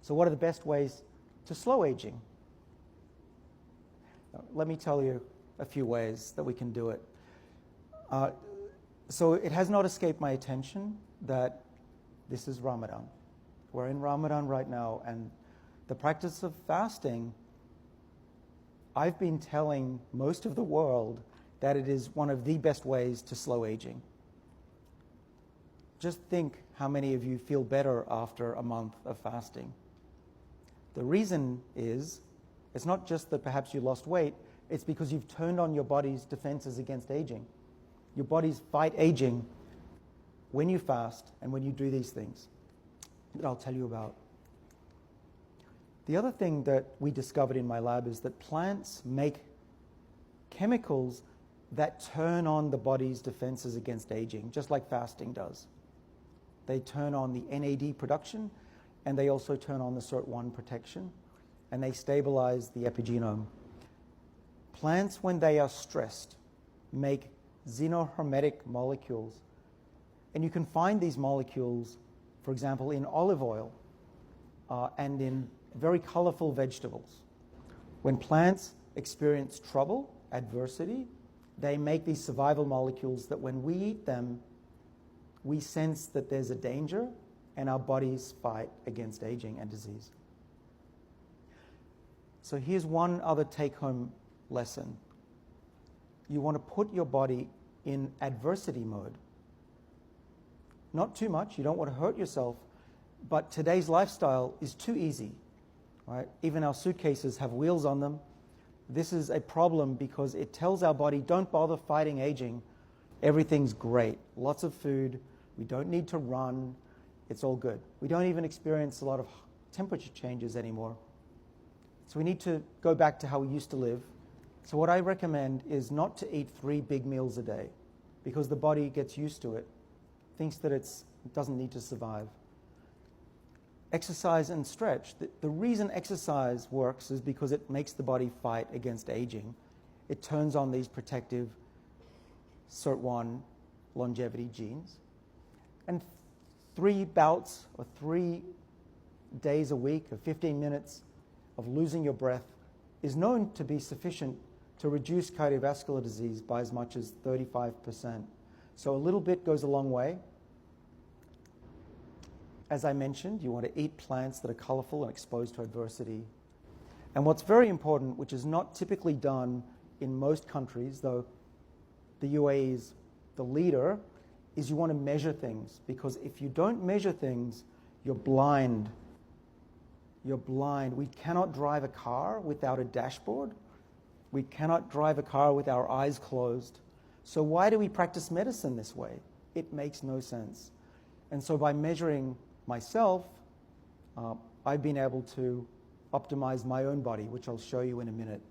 So what are the best ways to slow aging? Let me tell you a few ways that we can do it. So it has not escaped my attention that this is Ramadan. We're in Ramadan right now, and the practice of fasting, I've been telling most of the world that it is one of the best ways to slow aging. Just think how many of you feel better after a month of fasting. The reason is, it's not just that perhaps you lost weight, it's because you've turned on your body's defenses against aging. Your bodies fight aging when you fast and when you do these things that I'll tell you about. The other thing that we discovered in my lab is that plants make chemicals that turn on the body's defenses against aging, just like fasting does. They turn on the NAD production, and they also turn on the SIRT1 protection, and they stabilize the epigenome. Plants, when they are stressed, make xenohermetic molecules. And you can find these molecules, for example, in olive oil and in very colorful vegetables. When plants experience trouble, adversity, they make these survival molecules that when we eat them, we sense that there's a danger and our bodies fight against aging and disease. So here's one other take-home lesson. You want to put your body in adversity mode. Not too much, you don't want to hurt yourself, but today's lifestyle is too easy, right? Even our suitcases have wheels on them. This is a problem because it tells our body, don't bother fighting aging. Everything's great. Lots of food. We don't need to run. It's all good. We don't even experience a lot of temperature changes anymore. So we need to go back to how we used to live. So what I recommend is not to eat 3 big meals a day because the body gets used to it, thinks that it doesn't need to survive. Exercise and stretch. The reason exercise works is because it makes the body fight against aging. It turns on these protective SIRT1 longevity genes. And 3 bouts or 3 days a week of 15 minutes of losing your breath is known to be sufficient to reduce cardiovascular disease by as much as 35%. So a little bit goes a long way. As I mentioned, you want to eat plants that are colorful and exposed to adversity. And what's very important, which is not typically done in most countries, though the UAE is the leader, is you want to measure things. Because if you don't measure things, you're blind. You're blind. We cannot drive a car without a dashboard. We cannot drive a car with our eyes closed. So why do we practice medicine this way? It makes no sense. And so by measuring myself, I've been able to optimize my own body, which I'll show you in a minute.